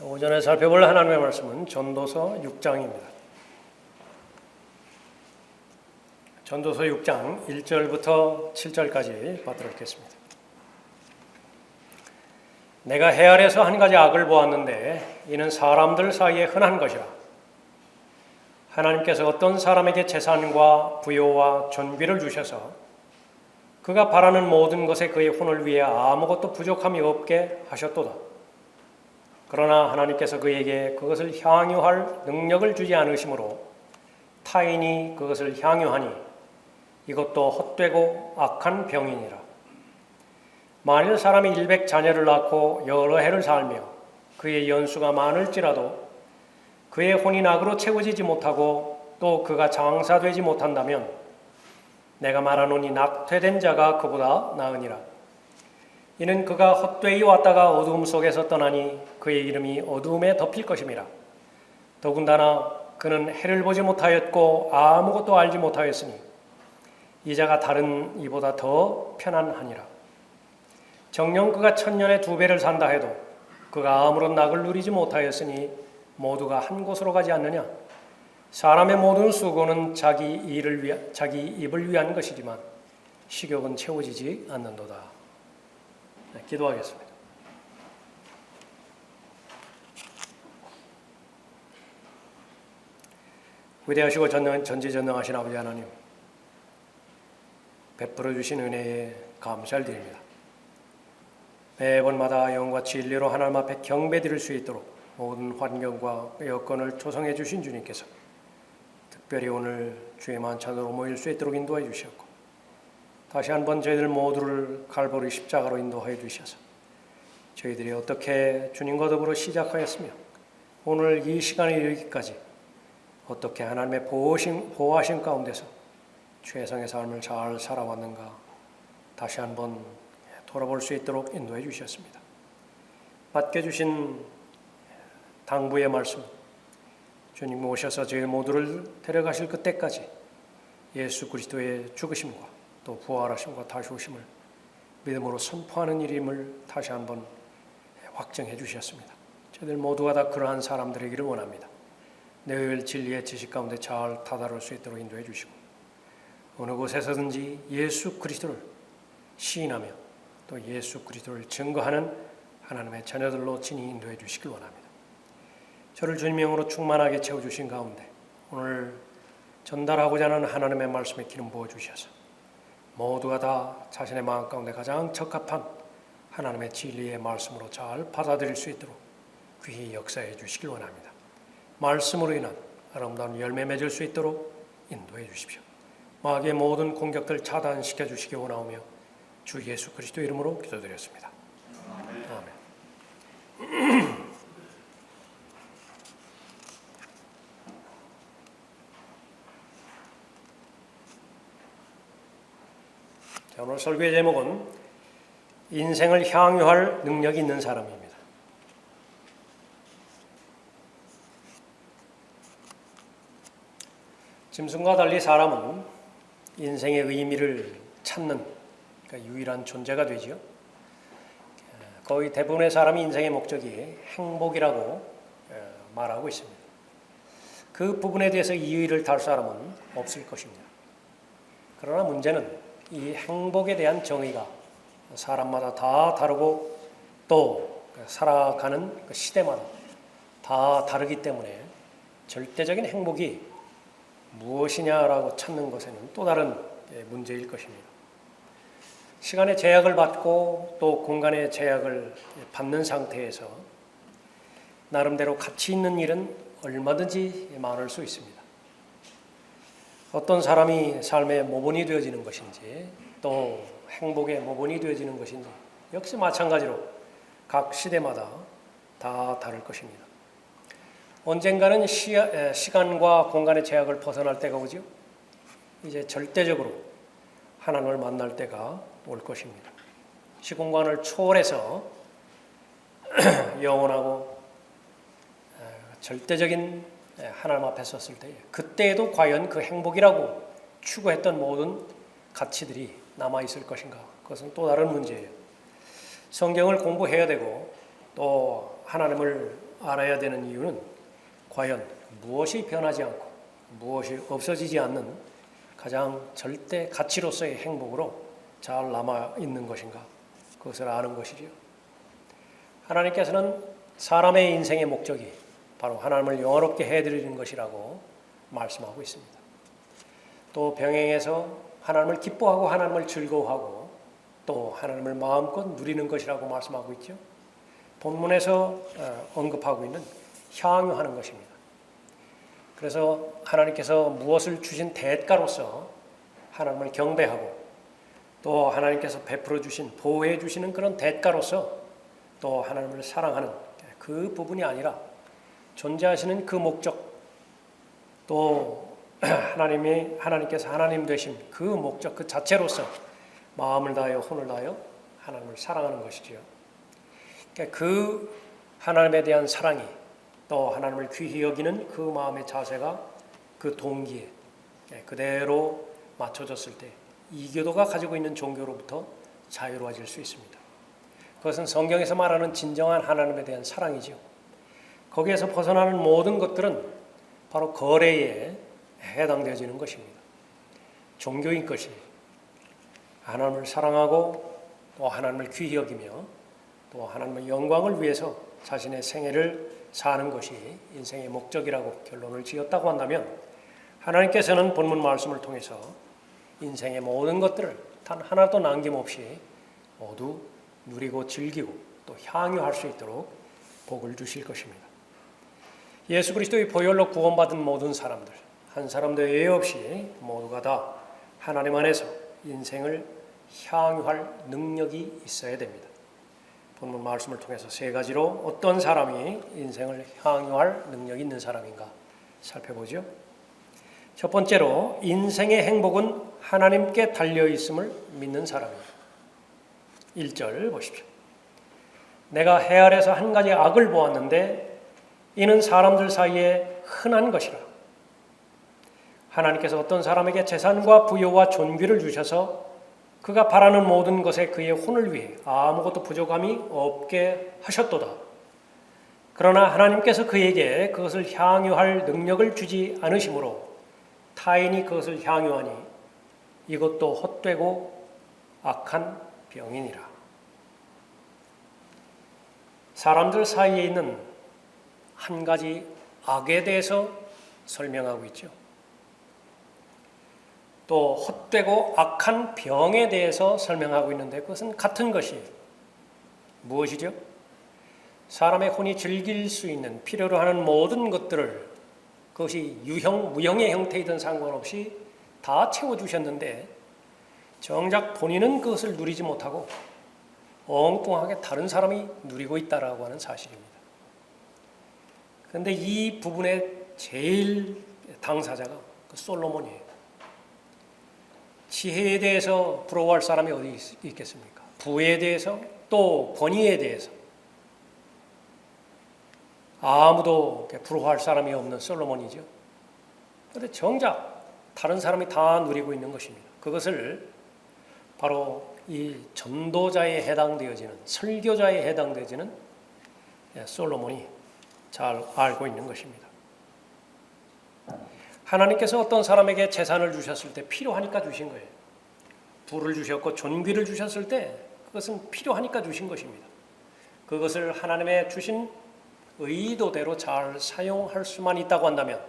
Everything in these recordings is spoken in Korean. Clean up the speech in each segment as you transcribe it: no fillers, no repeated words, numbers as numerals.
오전에 살펴볼 하나님의 말씀은 전도서 6장입니다. 전도서 6장 1절부터 7절까지 받도록 하겠습니다. 내가 해 아래서 한 가지 악을 보았는데 이는 사람들 사이에 흔한 것이라. 하나님께서 어떤 사람에게 재산과 부요와 존귀를 주셔서 그가 바라는 모든 것에 그의 혼을 위해 아무것도 부족함이 없게 하셨도다. 그러나 하나님께서 그에게 그것을 향유할 능력을 주지 않으시므로 타인이 그것을 향유하니 이것도 헛되고 악한 병이니라. 만일 사람이 100자녀를 낳고 여러 해를 살며 그의 연수가 많을지라도 그의 혼이 낙으로 채워지지 못하고 또 그가 장사되지 못한다면 내가 말하노니 낙퇴된 자가 그보다 나으니라. 이는 그가 헛되이 왔다가 어두움 속에서 떠나니 그의 이름이 어두움에 덮일 것임이라. 더군다나 그는 해를 보지 못하였고 아무것도 알지 못하였으니 이 자가 다른 이보다 더 편안하니라. 정녕 그가 1000년에 2배를 산다 해도 그가 아무런 낙을 누리지 못하였으니 모두가 한 곳으로 가지 않느냐. 사람의 모든 수고는 자기 입을 위한 것이지만 식욕은 채워지지 않는도다. 네, 기도하겠습니다. 위대하시고 전지전능하신 아버지 하나님, 베풀어 주신 은혜에 감사를 드립니다. 매번마다 영과 진리로 하나님 앞에 경배드릴 수 있도록 모든 환경과 여건을 조성해 주신 주님께서 특별히 오늘 주의 만찬으로 모일 수 있도록 인도해 주셨고, 다시 한번 저희들 모두를 갈보리 십자가로 인도하여 주셔서 저희들이 어떻게 주님과 더불어 시작하였으며 오늘 이 시간에 이르기까지 어떻게 하나님의 보호하심 가운데서 최상의 삶을 잘 살아왔는가 다시 한번 돌아볼 수 있도록 인도해 주셨습니다. 받게 주신 당부의 말씀, 주님 오셔서 저희 모두를 데려가실 그때까지 예수 그리스도의 죽으심과 또 부활하심과 다시 오심을 믿음으로 선포하는 일임을 다시 한번 확정해 주셨습니다. 저희들 모두가 다 그러한 사람들이기를 원합니다. 늘 진리의 지식 가운데 잘 다다를 수 있도록 인도해 주시고 어느 곳에서든지 예수 그리스도를 시인하며 또 예수 그리스도를 증거하는 하나님의 자녀들로 친히 인도해 주시길 원합니다. 저를 주님의 영으로 충만하게 채워주신 가운데 오늘 전달하고자 하는 하나님의 말씀에 기름 부어주셔서 모두가 다 자신의 마음 가운데 가장 적합한 하나님의 진리의 말씀으로 잘 받아들일 수 있도록 귀히 역사해 주시길 원합니다. 말씀으로 인한 아름다운 열매 맺을 수 있도록 인도해 주십시오. 마귀의 모든 공격들 차단시켜 주시기 원하오며 주 예수 그리스도 이름으로 기도드렸습니다. 아멘. 자, 오늘 설교의 제목은 인생을 향유할 능력이 있는 사람입니다. 짐승과 달리 사람은 인생의 의미를 찾는 그러니까 유일한 존재가 되지요. 거의 대부분의 사람이 인생의 목적이 행복이라고 말하고 있습니다. 그 부분에 대해서 이의를 달 사람은 없을 것입니다. 그러나 문제는 이 행복에 대한 정의가 사람마다 다 다르고 또 살아가는 그 시대마다 다 다르기 때문에 절대적인 행복이 무엇이냐라고 찾는 것에는 또 다른 문제일 것입니다. 시간의 제약을 받고 또 공간의 제약을 받는 상태에서 나름대로 가치 있는 일은 얼마든지 많을 수 있습니다. 어떤 사람이 삶의 모본이 되어지는 것인지 또 행복의 모본이 되어지는 것인지 역시 마찬가지로 각 시대마다 다 다를 것입니다. 언젠가는 시간과 공간의 제약을 벗어날 때가 오죠. 이제 절대적으로 하나님을 만날 때가 올 것입니다. 시공간을 초월해서 영원하고 절대적인 하나님 앞에 섰을 때 그때에도 과연 그 행복이라고 추구했던 모든 가치들이 남아있을 것인가? 그것은 또 다른 문제예요. 성경을 공부해야 되고 또 하나님을 알아야 되는 이유는 과연 무엇이 변하지 않고 무엇이 없어지지 않는 가장 절대 가치로서의 행복으로 잘 남아있는 것인가, 그것을 아는 것이지요. 하나님께서는 사람의 인생의 목적이 바로 하나님을 영화롭게 해드리는 것이라고 말씀하고 있습니다. 또 병행해서 하나님을 기뻐하고 하나님을 즐거워하고 또 하나님을 마음껏 누리는 것이라고 말씀하고 있죠. 본문에서 언급하고 있는 향유하는 것입니다. 그래서 하나님께서 무엇을 주신 대가로서 하나님을 경배하고 또 하나님께서 베풀어 주신, 보호해 주시는 그런 대가로서 또 하나님을 사랑하는 그 부분이 아니라 존재하시는 그 목적, 또 하나님께서 하나님 되신 그 목적 그 자체로서 마음을 다하여 혼을 다하여 하나님을 사랑하는 것이지요. 그러니까 그 하나님에 대한 사랑이 또 하나님을 귀히 여기는 그 마음의 자세가 그 동기에 그대로 맞춰졌을 때 이교도가 가지고 있는 종교로부터 자유로워질 수 있습니다. 그것은 성경에서 말하는 진정한 하나님에 대한 사랑이지요. 거기에서 벗어나는 모든 것들은 바로 거래에 해당되어지는 것입니다. 종교인 것이 하나님을 사랑하고 또 하나님을 귀히 여기며 또 하나님의 영광을 위해서 자신의 생애를 사는 것이 인생의 목적이라고 결론을 지었다고 한다면, 하나님께서는 본문 말씀을 통해서 인생의 모든 것들을 단 하나도 남김없이 모두 누리고 즐기고 또 향유할 수 있도록 복을 주실 것입니다. 예수 그리스도의 보혈로 구원받은 모든 사람들, 한 사람도 예외 없이 모두가 다 하나님 안에서 인생을 향유할 능력이 있어야 됩니다. 본문 말씀을 통해서 세 가지로 어떤 사람이 인생을 향유할 능력이 있는 사람인가 살펴보죠. 첫 번째로, 인생의 행복은 하나님께 달려있음을 믿는 사람입니다. 1절 보십시오. 내가 해 아래서 한 가지 악을 보았는데 이는 사람들 사이에 흔한 것이라. 하나님께서 어떤 사람에게 재산과 부여와 존귀를 주셔서 그가 바라는 모든 것에 그의 혼을 위해 아무것도 부족함이 없게 하셨도다. 그러나 하나님께서 그에게 그것을 향유할 능력을 주지 않으시므로 타인이 그것을 향유하니 이것도 헛되고 악한 병이니라. 사람들 사이에 있는 한 가지 악에 대해서 설명하고 있죠. 또 헛되고 악한 병에 대해서 설명하고 있는데 그것은 같은 것이 무엇이죠? 사람의 혼이 즐길 수 있는 필요로 하는 모든 것들을 그것이 유형, 무형의 형태이든 상관없이 다 채워주셨는데 정작 본인은 그것을 누리지 못하고 엉뚱하게 다른 사람이 누리고 있다라고 하는 사실입니다. 그런데 이 부분의 제일 당사자가 그 솔로몬이에요. 지혜에 대해서 부러워할 사람이 어디 있겠습니까? 부에 대해서 또 권위에 대해서 아무도 부러워할 사람이 없는 솔로몬이죠. 그런데 정작 다른 사람이 다 누리고 있는 것입니다. 그것을 바로 이 전도자에 해당되어지는, 설교자에 해당되어지는 솔로몬이 잘 알고 있는 것입니다. 하나님께서 어떤 사람에게 재산을 주셨을 때 필요하니까 주신 거예요. 부를 주셨고 존귀를 주셨을 때 그것은 필요하니까 주신 것입니다. 그것을 하나님의 주신 의도대로 잘 사용할 수만 있다고 한다면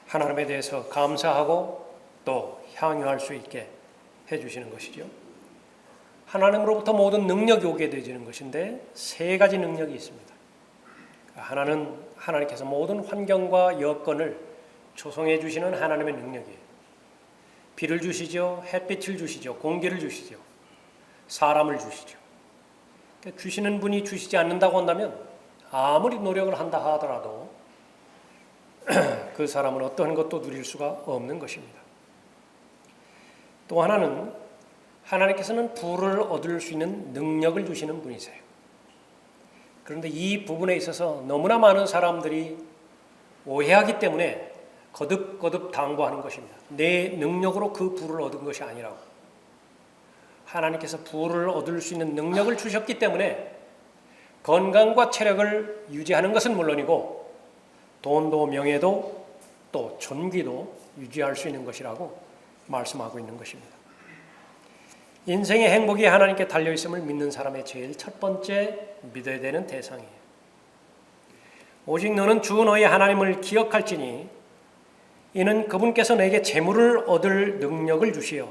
하나님에 대해서 감사하고 또 향유할 수 있게 해주시는 것이죠. 하나님으로부터 모든 능력이 오게 되어지는 것인데 세 가지 능력이 있습니다. 하나는 하나님께서 모든 환경과 여건을 조성해 주시는 하나님의 능력이에요. 비를 주시죠. 햇빛을 주시죠. 공기를 주시죠. 사람을 주시죠. 주시는 분이 주시지 않는다고 한다면 아무리 노력을 한다 하더라도 그 사람은 어떠한 것도 누릴 수가 없는 것입니다. 또 하나는 하나님께서는 부를 얻을 수 있는 능력을 주시는 분이세요. 그런데 이 부분에 있어서 너무나 많은 사람들이 오해하기 때문에 거듭거듭 당부하는 것입니다. 내 능력으로 그 부를 얻은 것이 아니라고. 하나님께서 부를 얻을 수 있는 능력을 주셨기 때문에 건강과 체력을 유지하는 것은 물론이고 돈도 명예도 또 존귀도 유지할 수 있는 것이라고 말씀하고 있는 것입니다. 인생의 행복이 하나님께 달려있음을 믿는 사람의 제일 첫 번째 믿어야 되는 대상이에요. 오직 너는 주 너의 하나님을 기억할지니 이는 그분께서 내게 재물을 얻을 능력을 주시어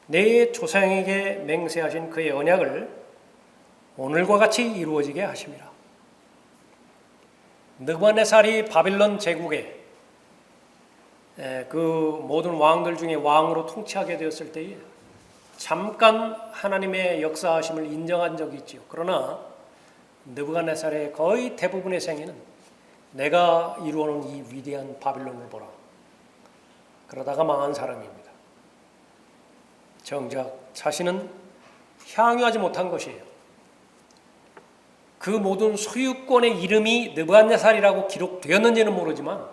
내 조상에게 맹세하신 그의 언약을 오늘과 같이 이루어지게 하심이라. 느부갓네살이 바빌론 제국에 그 모든 왕들 중에 왕으로 통치하게 되었을 때에 잠깐 하나님의 역사하심을 인정한 적이 있지요. 그러나 느부갓네살의 거의 대부분의 생애는 내가 이루어놓은 이 위대한 바빌론을 보라. 그러다가 망한 사람입니다. 정작 자신은 향유하지 못한 것이에요. 그 모든 소유권의 이름이 느부갓네살이라고 기록되었는지는 모르지만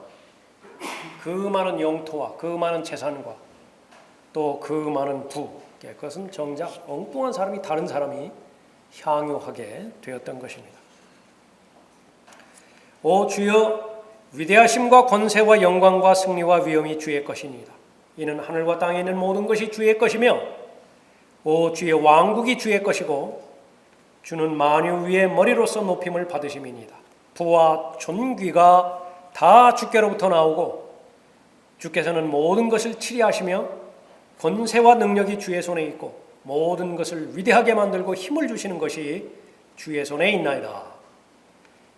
그 많은 영토와 그 많은 재산과 또 그 많은 부, 그것은 정작 엉뚱한 사람이 다른 사람이 향유하게 되었던 것입니다. 오 주여, 위대하심과 권세와 영광과 승리와 위엄이 주의 것이니이다. 이는 하늘과 땅에 있는 모든 것이 주의 것이며 오 주의 왕국이 주의 것이고 주는 만유 위의 머리로서 높임을 받으심이니이다. 부와 존귀가 다 주께로부터 나오고 주께서는 모든 것을 치리하시며 권세와 능력이 주의 손에 있고 모든 것을 위대하게 만들고 힘을 주시는 것이 주의 손에 있나이다.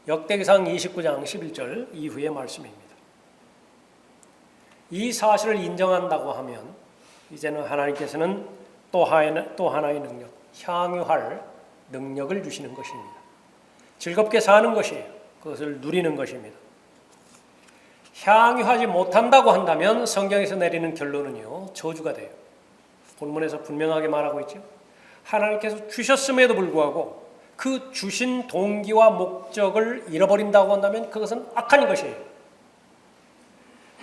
역대기상 29장 11절 이후의 말씀입니다. 이 사실을 인정한다고 하면 이제는 하나님께서는 또 하나의 능력, 향유할 능력을 주시는 것입니다. 즐겁게 사는 것이에요. 그것을 누리는 것입니다. 향유하지 못한다고 한다면 성경에서 내리는 결론은요, 저주가 돼요. 본문에서 분명하게 말하고 있죠. 하나님께서 주셨음에도 불구하고 그 주신 동기와 목적을 잃어버린다고 한다면 그것은 악한 것이에요.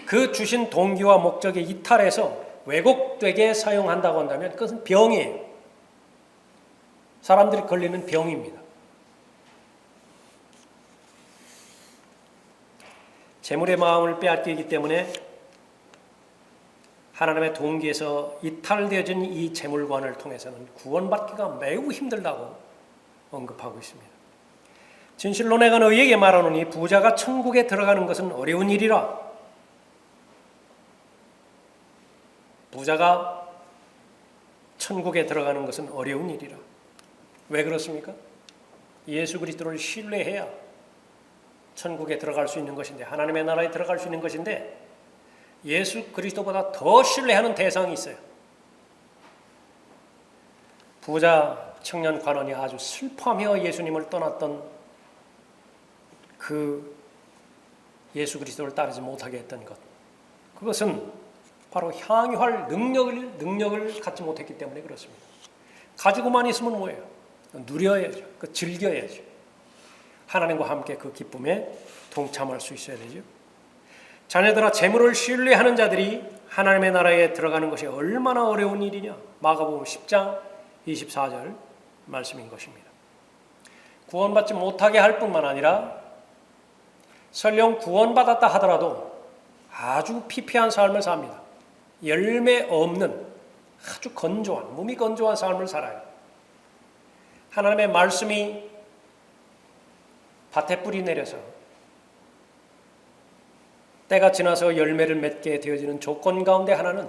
그 주신 동기와 목적에 이탈해서 왜곡되게 사용한다고 한다면 그것은 병이에요. 사람들이 걸리는 병입니다. 재물의 마음을 빼앗기기 때문에 하나님의 동기에서 이탈되어진 이 재물관을 통해서는 구원받기가 매우 힘들다고 언급하고 있습니다. 진실로 내가 너희에게 말하노니 부자가 천국에 들어가는 것은 어려운 일이라. 부자가 천국에 들어가는 것은 어려운 일이라. 왜 그렇습니까? 예수 그리스도를 신뢰해야 천국에 들어갈 수 있는 것인데, 하나님의 나라에 들어갈 수 있는 것인데 예수 그리스도보다 더 신뢰하는 대상이 있어요. 부자 청년 관원이 아주 슬퍼하며 예수님을 떠났던 그 예수 그리스도를 따르지 못하게 했던 것, 그것은 바로 향유할 능력을 갖지 못했기 때문에 그렇습니다. 가지고만 있으면 뭐예요? 누려야죠. 즐겨야죠. 하나님과 함께 그 기쁨에 동참할 수 있어야 되죠. 자녀들아, 재물을 신뢰하는 자들이 하나님의 나라에 들어가는 것이 얼마나 어려운 일이냐. 마가복음 10장 24절 말씀인 것입니다. 구원받지 못하게 할 뿐만 아니라 설령 구원받았다 하더라도 아주 피폐한 삶을 삽니다. 열매 없는 아주 건조한, 몸이 건조한 삶을 살아요. 하나님의 말씀이 밭에 뿌리 내려서 때가 지나서 열매를 맺게 되어지는 조건 가운데 하나는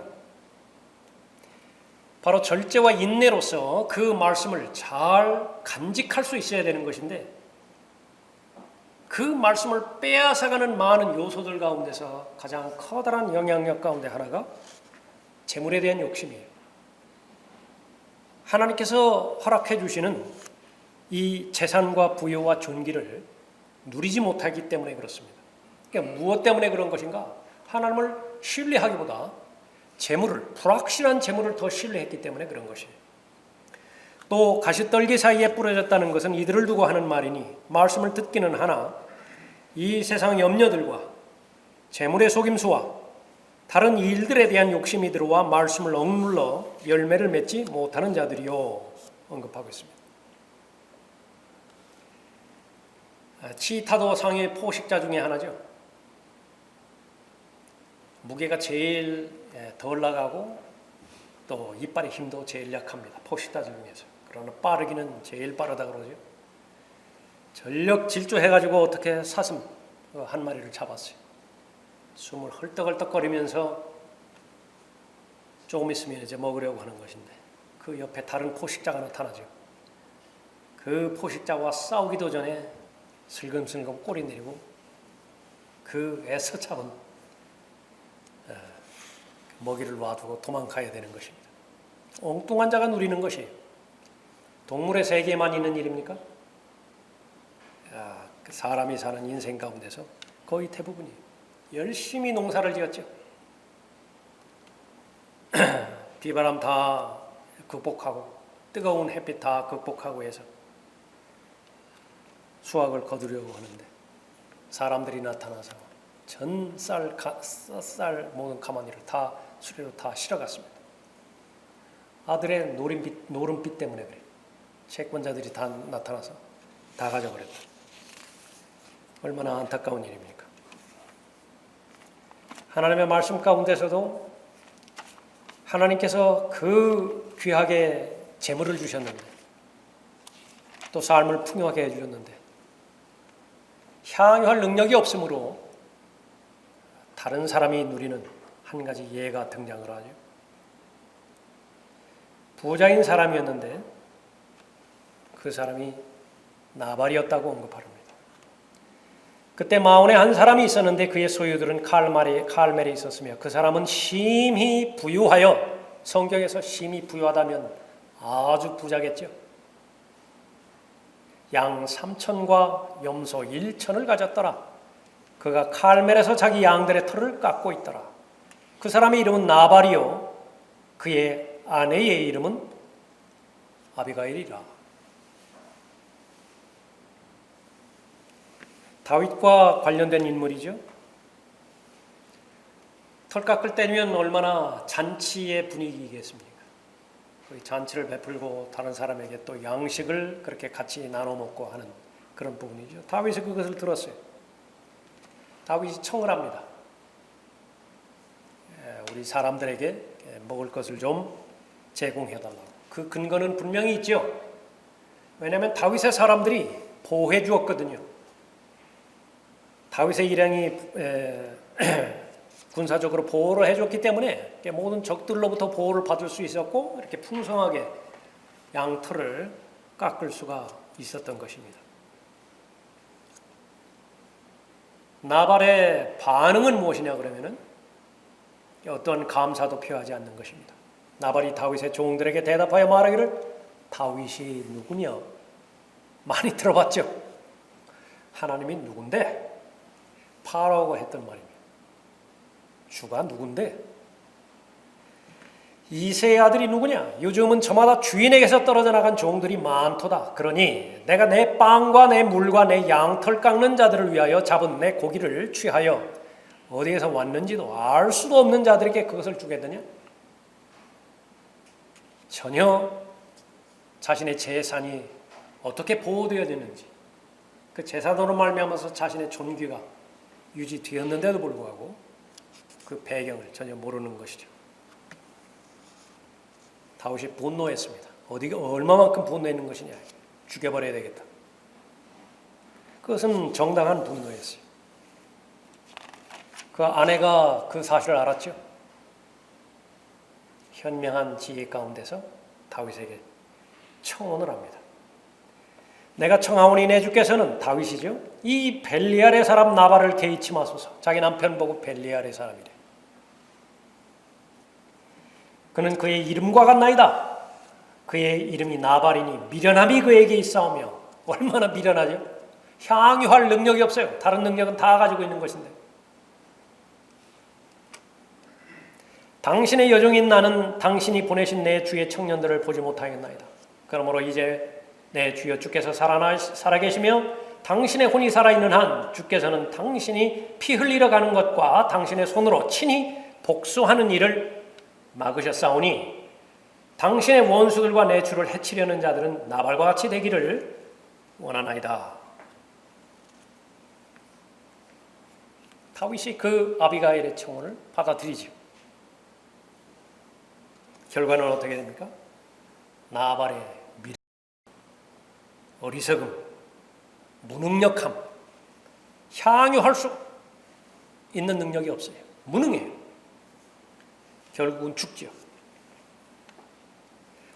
바로 절제와 인내로서 그 말씀을 잘 간직할 수 있어야 되는 것인데, 그 말씀을 빼앗아가는 많은 요소들 가운데서 가장 커다란 영향력 가운데 하나가 재물에 대한 욕심이에요. 하나님께서 허락해 주시는 이 재산과 부여와 존귀를 누리지 못하기 때문에 그렇습니다. 그러니까 무엇 때문에 그런 것인가? 하나님을 신뢰하기보다 불확실한 재물을 더 신뢰했기 때문에 그런 것이에요. 또 가시떨기 사이에 뿌려졌다는 것은 이들을 두고 하는 말이니 말씀을 듣기는 하나 이 세상 염려들과 재물의 속임수와 다른 일들에 대한 욕심이 들어와 말씀을 억눌러 열매를 맺지 못하는 자들이요, 언급하고 있습니다. 치타도 상의 포식자 중에 하나죠. 무게가 제일 덜 나가고 또 이빨의 힘도 제일 약합니다. 포식자 중에서. 그러나 빠르기는 제일 빠르다 그러죠. 전력 질주해가지고 어떻게 사슴 한 마리를 잡았어요. 숨을 헐떡헐떡거리면서 조금 있으면 이제 먹으려고 하는 것인데 그 옆에 다른 포식자가 나타나죠. 그 포식자와 싸우기도 전에 슬금슬금 꼬리 내리고 그 애써 잡은 먹이를 놔두고 도망가야 되는 것입니다. 엉뚱한 자가 누리는 것이에요. 동물의 세계에만 있는 일입니까? 사람이 사는 인생 가운데서 거의 대부분이 열심히 농사를 지었죠. 비바람 다 극복하고 뜨거운 햇빛 다 극복하고 해서 수확을 거두려고 하는데 사람들이 나타나서 전 쌀 모든 가마니를 다 수레로 다 실어갔습니다. 아들의 노름빛 때문에 그래요. 채권자들이 다 나타나서 다 가져버렸다. 얼마나 안타까운 일입니까? 하나님의 말씀 가운데서도 하나님께서 그 귀하게 재물을 주셨는데 또 삶을 풍요하게 해주셨는데 향유할 능력이 없으므로 다른 사람이 누리는 한 가지 예가 등장을 하죠. 부자인 사람이었는데 그 사람이 나발이었다고 언급합니다. 그때 마온에 한 사람이 있었는데 그의 소유들은 칼멜에 있었으며 그 사람은 심히 부유하여, 성경에서 심히 부유하다면 아주 부자겠죠. 양 3천과 염소 1천을 가졌더라. 그가 칼멜에서 자기 양들의 털을 깎고 있더라. 그 사람의 이름은 나발이요 그의 아내의 이름은 아비가일이라. 다윗과 관련된 인물이죠. 털 깎을 때면 얼마나 잔치의 분위기겠습니까? 그 잔치를 베풀고 다른 사람에게 또 양식을 그렇게 같이 나눠 먹고 하는 그런 부분이죠. 다윗이 그것을 들었어요. 다윗이 청을 합니다. 우리 사람들에게 먹을 것을 좀 제공해달라고. 그 근거는 분명히 있죠. 왜냐하면 다윗의 사람들이 보호해 주었거든요. 다윗의 일행이 군사적으로 보호를 해줬기 때문에 모든 적들로부터 보호를 받을 수 있었고 이렇게 풍성하게 양털을 깎을 수가 있었던 것입니다. 나발의 반응은 무엇이냐 그러면은 어떤 감사도 표하지 않는 것입니다. 나발이 다윗의 종들에게 대답하여 말하기를 다윗이 누구냐? 많이 들어봤죠? 하나님이 누군데? 파라오가 했던 말입니다. 주가 누군데? 이새의 아들이 누구냐? 요즘은 저마다 주인에게서 떨어져 나간 종들이 많도다. 그러니 내가 내 빵과 내 물과 내 양털 깎는 자들을 위하여 잡은 내 고기를 취하여 어디에서 왔는지도 알 수도 없는 자들에게 그것을 주겠느냐? 전혀 자신의 재산이 어떻게 보호되어지는지, 그 재산으로 말미암아서 자신의 존귀가 유지되었는데도 불구하고 그 배경을 전혀 모르는 것이죠. 다윗이 분노했습니다. 얼마만큼 분노했는 것이냐? 죽여버려야 되겠다. 그것은 정당한 분노였어요. 그 아내가 그 사실을 알았죠. 현명한 지혜 가운데서 다윗에게 청혼을 합니다. 내가 청하오니 내 주께서는, 다윗이죠, 이 벨리알의 사람 나발을 개의치 마소서. 자기 남편 보고 벨리알의 사람이래. 그는 그의 이름과 같나이다. 그의 이름이 나발이니 미련함이 그에게 있사오며. 얼마나 미련하죠. 향유할 능력이 없어요. 다른 능력은 다 가지고 있는 것인데. 당신의 여종인 나는 당신이 보내신 내 주의 청년들을 보지 못하겠나이다. 그러므로 이제 내 주여 주께서 살아계시며 당신의 혼이 살아있는 한 주께서는 당신이 피 흘리러 가는 것과 당신의 손으로 친히 복수하는 일을 막으셨사오니 당신의 원수들과 내 주를 해치려는 자들은 나발과 같이 되기를 원하나이다. 다윗이 그 아비가일의 청혼을 받아들이죠. 결과는 어떻게 됩니까? 나발의 어리석음, 무능력함, 향유할 수 있는 능력이 없어요. 무능해요. 결국은 죽죠.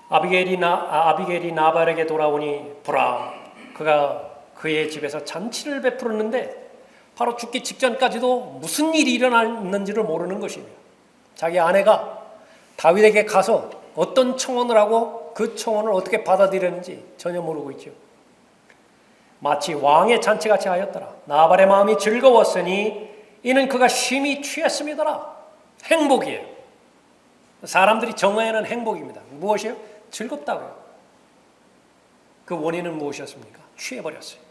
아비게일이 나발에게 돌아오니 보라, 그가 그의 집에서 잔치를 베풀었는데 바로 죽기 직전까지도 무슨 일이 일어났는지를 모르는 것입니다. 자기 아내가 다윗에게 가서 어떤 청혼을 하고 그 청혼을 어떻게 받아들였는지 전혀 모르고 있죠. 마치 왕의 잔치같이 하였더라. 나발의 마음이 즐거웠으니 이는 그가 심히 취했음이더라. 행복이에요. 사람들이 정의하는 행복입니다. 무엇이요? 즐겁다고요. 그 원인은 무엇이었습니까? 취해버렸어요.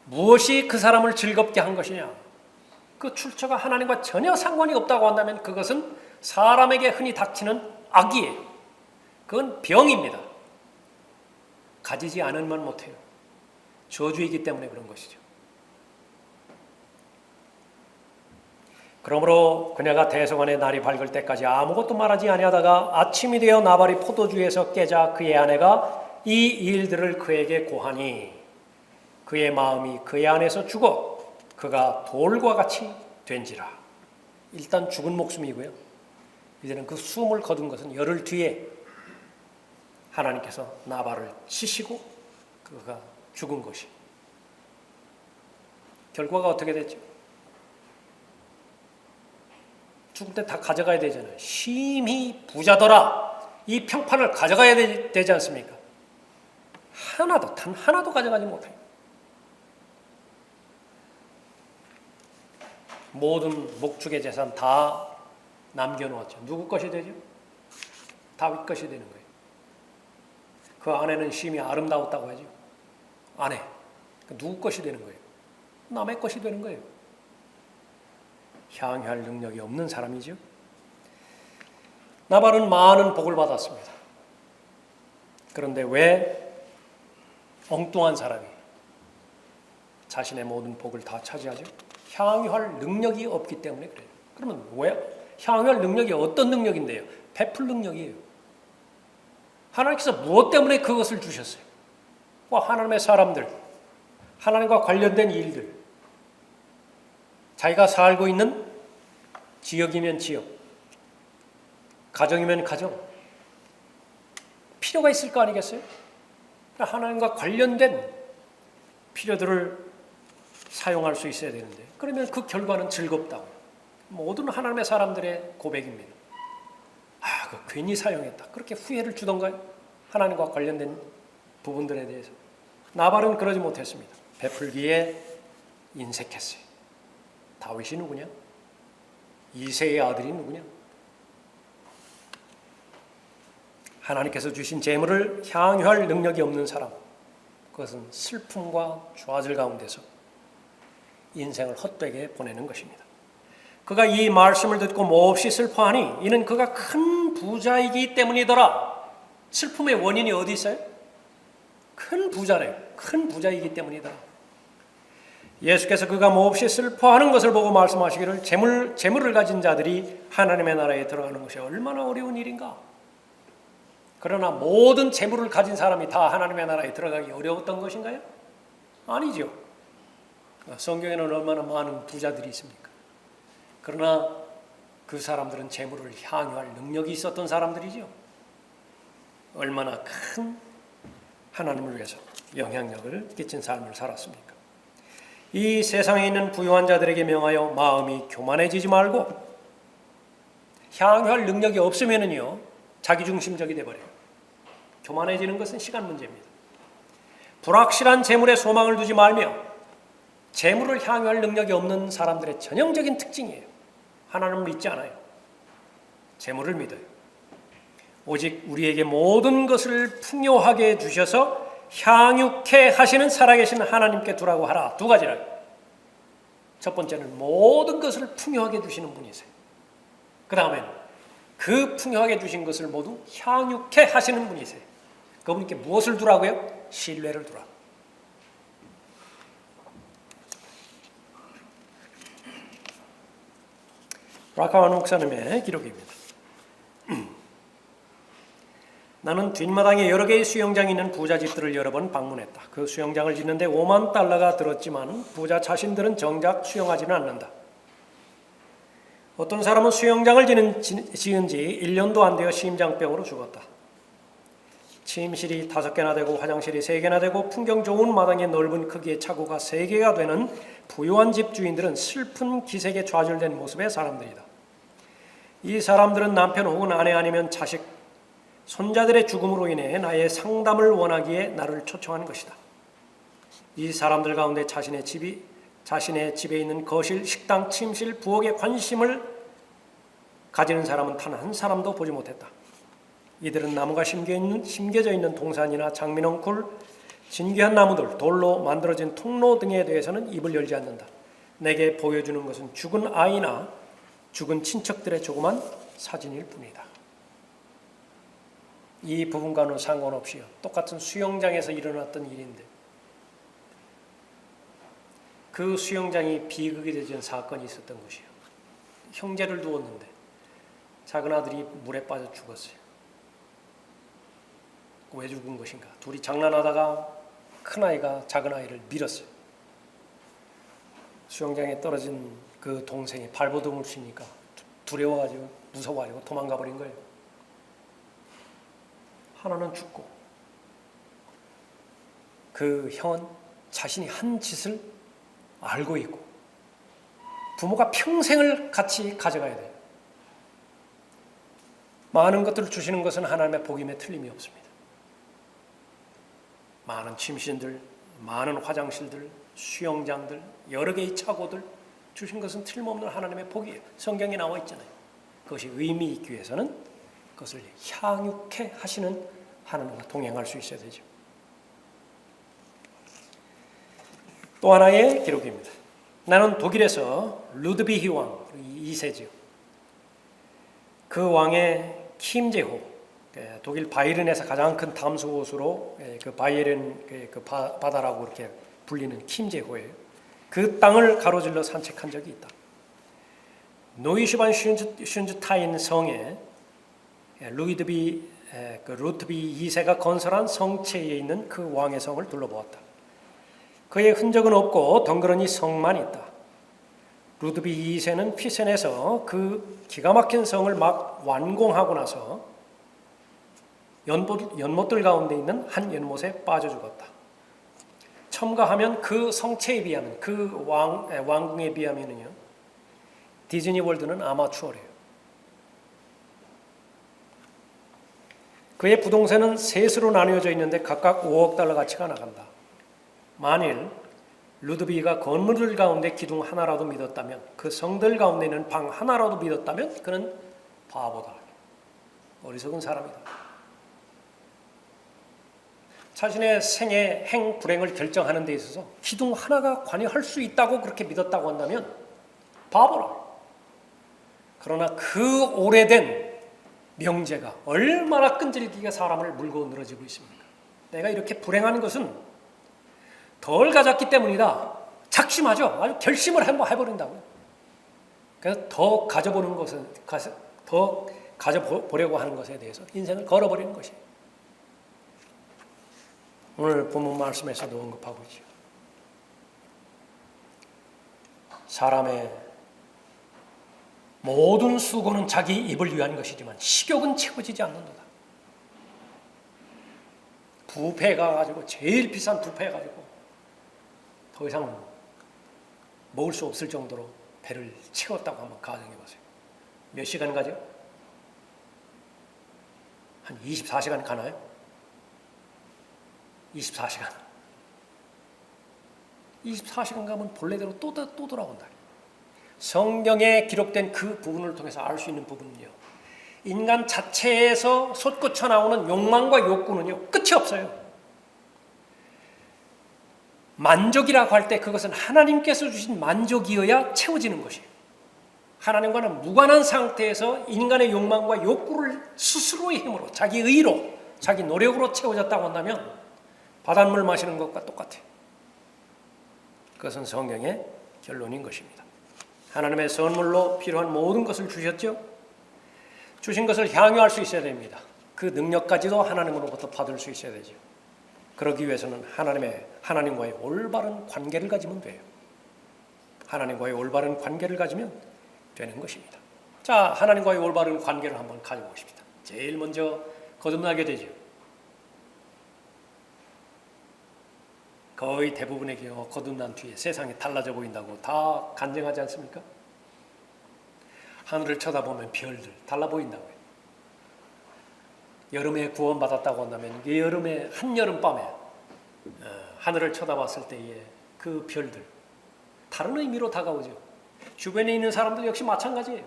무엇이 그 사람을 즐겁게 한 것이냐? 그 출처가 하나님과 전혀 상관이 없다고 한다면 그것은 사람에게 흔히 닥치는 악이에요. 그건 병입니다. 가지지 않으면 못해요. 저주이기 때문에 그런 것이죠. 그러므로 그녀가 대성원의 날이 밝을 때까지 아무것도 말하지 아니하다가 아침이 되어 나발이 포도주에서 깨자 그의 아내가 이 일들을 그에게 고하니 그의 마음이 그의 안에서 죽어 그가 돌과 같이 된지라. 일단 죽은 목숨이고요. 이제는 그 숨을 거둔 것은 열흘 뒤에 하나님께서 나발을 치시고 그가 죽은 것이. 결과가 어떻게 됐죠? 죽을 때 다 가져가야 되잖아요. 심히 부자더라. 이 평판을 가져가야 되지 않습니까? 단 하나도 가져가지 못해요. 모든 목축의 재산 다 남겨놓았죠. 누구 것이 되죠? 다윗 것이 되는 거예요. 그 아내는 심히 아름다웠다고 하죠. 아내. 누구 것이 되는 거예요? 남의 것이 되는 거예요. 향유할 능력이 없는 사람이죠. 나발은 많은 복을 받았습니다. 그런데 왜 엉뚱한 사람이 자신의 모든 복을 다 차지하죠? 향유할 능력이 없기 때문에 그래요. 그러면 왜? 향유할 능력이 어떤 능력인데요? 베풀 능력이에요. 하나님께서 무엇 때문에 그것을 주셨어요? 하나님의 사람들, 하나님과 관련된 일들, 자기가 살고 있는 지역이면 지역, 가정이면 가정, 필요가 있을 거 아니겠어요? 하나님과 관련된 필요들을 사용할 수 있어야 되는데, 그러면 그 결과는 즐겁다고. 모든 하나님의 사람들의 고백입니다. 괜히 사용했다. 그렇게 후회를 주던가요? 하나님과 관련된 부분들에 대해서. 나발은 그러지 못했습니다. 베풀기에 인색했어요. 다윗이 누구냐? 이새의 아들이 누구냐? 하나님께서 주신 재물을 향유할 능력이 없는 사람, 그것은 슬픔과 좌절 가운데서 인생을 헛되게 보내는 것입니다. 그가 이 말씀을 듣고 몹시 슬퍼하니 이는 그가 큰 부자이기 때문이더라. 슬픔의 원인이 어디 있어요? 큰 부자래요. 큰 부자이기 때문이더라. 예수께서 그가 몹시 슬퍼하는 것을 보고 말씀하시기를 재물을 가진 자들이 하나님의 나라에 들어가는 것이 얼마나 어려운 일인가. 그러나 모든 재물을 가진 사람이 다 하나님의 나라에 들어가기 어려웠던 것인가요? 아니죠. 성경에는 얼마나 많은 부자들이 있습니까? 그러나 그 사람들은 재물을 향유할 능력이 있었던 사람들이죠. 얼마나 큰 하나님을 위해서 영향력을 끼친 삶을 살았습니까? 이 세상에 있는 부유한 자들에게 명하여 마음이 교만해지지 말고, 향유할 능력이 없으면은요 자기중심적이 돼버려요. 교만해지는 것은 시간 문제입니다. 불확실한 재물에 소망을 두지 말며, 재물을 향유할 능력이 없는 사람들의 전형적인 특징이에요. 하나님을 믿지 않아요. 재물을 믿어요. 오직 우리에게 모든 것을 풍요하게 주셔서 향유케 하시는 살아계신 하나님께 두라고 하라. 두 가지라. 첫 번째는 모든 것을 풍요하게 주시는 분이세요. 그 다음에는 그 풍요하게 주신 것을 모두 향유케 하시는 분이세요. 그분께 무엇을 두라고요? 신뢰를 두라. 라카완 목사님의 기록입니다. 나는 뒷마당에 여러 개의 수영장이 있는 부잣집들을 여러 번 방문했다. 그 수영장을 짓는데 5만 달러가 들었지만 부자 자신들은 정작 수영하지는 않는다. 어떤 사람은 수영장을 지은 지 1년도 안 되어 심장병으로 죽었다. 침실이 5개나 되고 화장실이 3개나 되고 풍경 좋은 마당에 넓은 크기의 차고가 3개가 되는 부유한 집 주인들은 슬픈 기색에 좌절된 모습의 사람들이다. 이 사람들은 남편 혹은 아내 아니면 자식, 손자들의 죽음으로 인해 나의 상담을 원하기에 나를 초청한 것이다. 이 사람들 가운데 자신의 집에 있는 거실, 식당, 침실, 부엌에 관심을 가지는 사람은 단 한 사람도 보지 못했다. 이들은 나무가 심겨져 있는 동산이나 장미넝쿨, 진귀한 나무들, 돌로 만들어진 통로 등에 대해서는 입을 열지 않는다. 내게 보여주는 것은 죽은 아이나 죽은 친척들의 조그만 사진일 뿐이다. 이 부분과는 상관없이요, 똑같은 수영장에서 일어났던 일인데 그 수영장이 비극이 되는 사건이 있었던 것이요. 형제를 두었는데 작은 아들이 물에 빠져 죽었어요. 왜 죽은 것인가? 둘이 장난하다가 큰아이가 작은아이를 밀었어요. 수영장에 떨어진 그 동생이 발버둥을 치니까 두려워가지고 무서워가지고 도망가 버린 거예요. 하나는 죽고 그 형은 자신이 한 짓을 알고 있고 부모가 평생을 같이 가져가야 돼요. 많은 것들을 주시는 것은 하나님의 복임에 틀림이 없습니다. 많은 침실들, 많은 화장실들, 수영장들, 여러 개의 차고들 주신 것은 틀림없는 하나님의 복이에요. 성경에 나와 있잖아요. 그것이 의미 있기 위해서는 그것을 향유케 하시는 하나님과 동행할 수 있어야 되죠. 또 하나의 기록입니다. 나는 독일에서 루드비히 왕 2세죠. 그 왕의 킴제호, 독일 바이른에서 가장 큰 담수호수로 그 바이른 그 바다라고 이렇게 불리는 킴제호예요. 그 땅을 가로질러 산책한 적이 있다. 노이슈반 슌즈타인 성에 루트비 2세가 건설한 성체에 있는 그 왕의 성을 둘러보았다. 그의 흔적은 없고 덩그러니 성만 있다. 루드비 2세는 피센에서 그 기가 막힌 성을 막 완공하고 나서 연못들 가운데 있는 한 연못에 빠져 죽었다. 첨가하면 그 성체에 비하면 그 왕궁에 비하면은요, 디즈니 월드는 아마추어래요. 그의 부동산은 셋으로 나뉘어져 있는데 각각 5억 달러 가치가 나간다. 만일 루드비가 건물들 가운데 기둥 하나라도 믿었다면, 그 성들 가운데 있는 방 하나라도 믿었다면 그는 바보다. 어리석은 사람이다. 자신의 생애 행 불행을 결정하는 데 있어서 기둥 하나가 관여할 수 있다고 그렇게 믿었다고 한다면 바보라. 그러나 그 오래된 명제가 얼마나 끈질기게 사람을 물고 늘어지고 있습니까? 내가 이렇게 불행한 것은 덜 가졌기 때문이다. 작심하죠. 아주 결심을 한번 해버린다고요. 그래서 더 가져보는 것은, 더 가져보려고 하는 것에 대해서 인생을 걸어버리는 것이에요. 오늘 본문 말씀에서도 언급하고 있죠. 사람의 모든 수고는 자기 입을 위한 것이지만 식욕은 채워지지 않는다. 뷔페 가가지고 제일 비싼 뷔페 가지고 더 이상 먹을 수 없을 정도로 배를 채웠다고 한번 가정해 보세요. 몇 시간 가죠? 한 24시간 가나요? 24시간. 24시간 가면 본래대로 또 돌아온다. 성경에 기록된 그 부분을 통해서 알 수 있는 부분은요, 인간 자체에서 솟구쳐 나오는 욕망과 욕구는요, 끝이 없어요. 만족이라고 할 때 그것은 하나님께서 주신 만족이어야 채워지는 것이에요. 하나님과는 무관한 상태에서 인간의 욕망과 욕구를 스스로의 힘으로, 자기 의로, 자기 노력으로 채워졌다고 한다면 바닷물 마시는 것과 똑같아요. 그것은 성경의 결론인 것입니다. 하나님의 선물로 필요한 모든 것을 주셨죠. 주신 것을 향유할 수 있어야 됩니다. 그 능력까지도 하나님으로부터 받을 수 있어야 되죠. 그러기 위해서는 하나님과의 올바른 관계를 가지면 돼요. 하나님과의 올바른 관계를 가지면 되는 것입니다. 자, 하나님과의 올바른 관계를 한번 가지고 보십시다. 제일 먼저 거듭나게 되죠. 거의 대부분의 경우 거듭난 뒤에 세상이 달라져 보인다고 다 간증하지 않습니까? 하늘을 쳐다보면 별들 달라 보인다고요. 여름에 구원받았다고 한다면 이 여름에 한여름밤에 하늘을 쳐다봤을 때의 그 별들 다른 의미로 다가오죠. 주변에 있는 사람들 역시 마찬가지예요.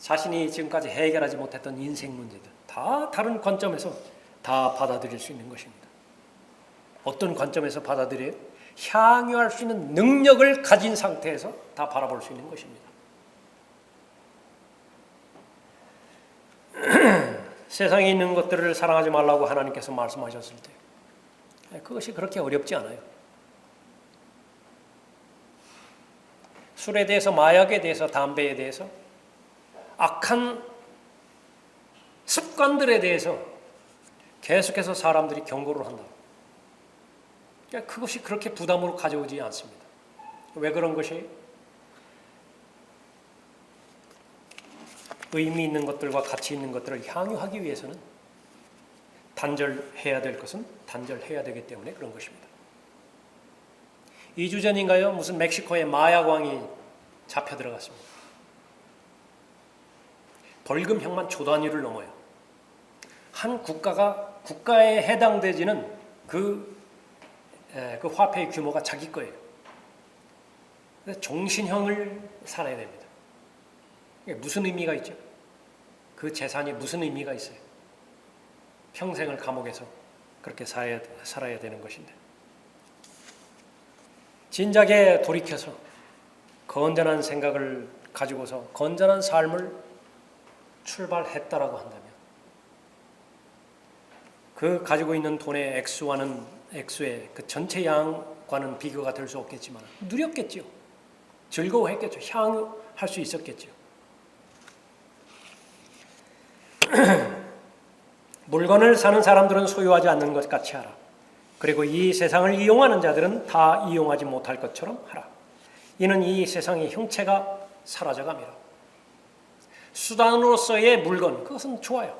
자신이 지금까지 해결하지 못했던 인생 문제들 다 다른 관점에서 다 받아들일 수 있는 것입니다. 어떤 관점에서 받아들여요? 향유할 수 있는 능력을 가진 상태에서 다 바라볼 수 있는 것입니다. 세상에 있는 것들을 사랑하지 말라고 하나님께서 말씀하셨을 때 그것이 그렇게 어렵지 않아요. 술에 대해서, 마약에 대해서, 담배에 대해서, 악한 습관들에 대해서 계속해서 사람들이 경고를 한다. 그것이 그렇게 부담으로 가져오지 않습니다. 왜 그런 것이? 의미 있는 것들과 가치 있는 것들을 향유하기 위해서는 단절해야 될 것은 단절해야 되기 때문에 그런 것입니다. 2주 전인가요? 무슨 멕시코의 마약왕이 잡혀 들어갔습니다. 벌금형만 조 단위를 넘어요. 한 국가에 해당되지는 그 화폐의 규모가 자기 거예요. 그래서 종신형을 살아야 됩니다. 이게 무슨 의미가 있죠? 그 재산이 무슨 의미가 있어요? 평생을 감옥에서 그렇게 살아야 되는 것인데, 진작에 돌이켜서 건전한 생각을 가지고서 건전한 삶을 출발했다라고 한다면 그 가지고 있는 돈의 액수의 그 전체 양과는 비교가 될 수 없겠지만 누렸겠죠. 즐거워했겠죠. 향유할 수 있었겠죠. 물건을 사는 사람들은 소유하지 않는 것 같이 하라. 그리고 이 세상을 이용하는 자들은 다 이용하지 못할 것처럼 하라. 이는 이 세상의 형체가 사라져갑니다. 수단으로서의 물건, 그것은 좋아요.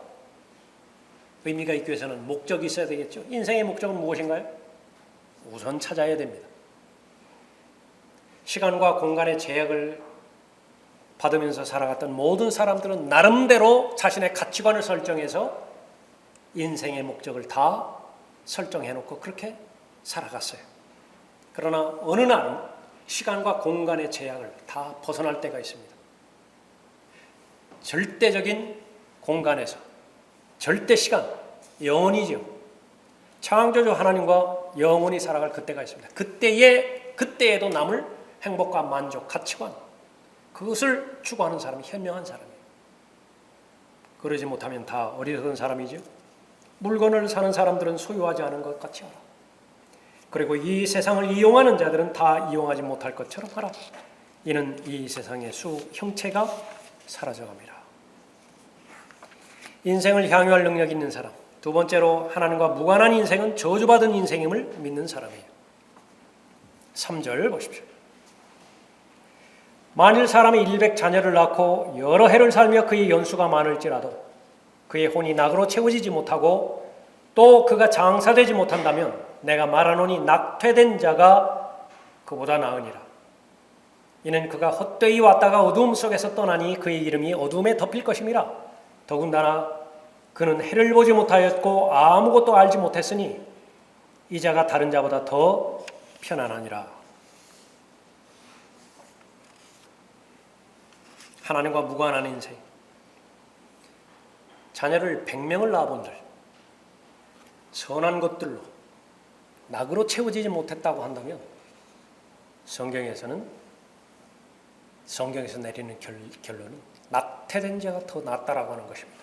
의미가 있기 위해서는 목적이 있어야 되겠죠. 인생의 목적은 무엇인가요? 우선 찾아야 됩니다. 시간과 공간의 제약을 받으면서 살아갔던 모든 사람들은 나름대로 자신의 가치관을 설정해서 인생의 목적을 다 설정해놓고 그렇게 살아갔어요. 그러나 어느 날은 시간과 공간의 제약을 다 벗어날 때가 있습니다. 절대적인 공간에서 절대 시간, 영원이죠. 창조주 하나님과 영원히 살아갈 그때가 있습니다. 그때에도 남을 행복과 만족, 가치관, 그것을 추구하는 사람이 현명한 사람이에요. 그러지 못하면 다 어리석은 사람이죠. 물건을 사는 사람들은 소유하지 않은 것 같이 하라. 그리고 이 세상을 이용하는 자들은 다 이용하지 못할 것처럼 하라. 이는 이 세상의 형체가 사라져갑니다. 인생을 향유할 능력이 있는 사람. 두 번째로 하나님과 무관한 인생은 저주받은 인생임을 믿는 사람이에요. 3절 보십시오. 만일 사람이 100자녀를 낳고 여러 해를 살며 그의 연수가 많을지라도 그의 혼이 낙으로 채워지지 못하고 또 그가 장사되지 못한다면 내가 말하노니 낙퇴된 자가 그보다 나으니라. 이는 그가 헛되이 왔다가 어두움 속에서 떠나니 그의 이름이 어두움에 덮일 것임이라. 더군다나 그는 해를 보지 못하였고 아무것도 알지 못했으니 이 자가 다른 자보다 더 편안하니라. 하나님과 무관한 인생. 자녀를 100명을 낳아본들 선한 것들로 낙으로 채워지지 못했다고 한다면 성경에서 내리는 결론은 낙태된 자가 더 낫다라고 하는 것입니다.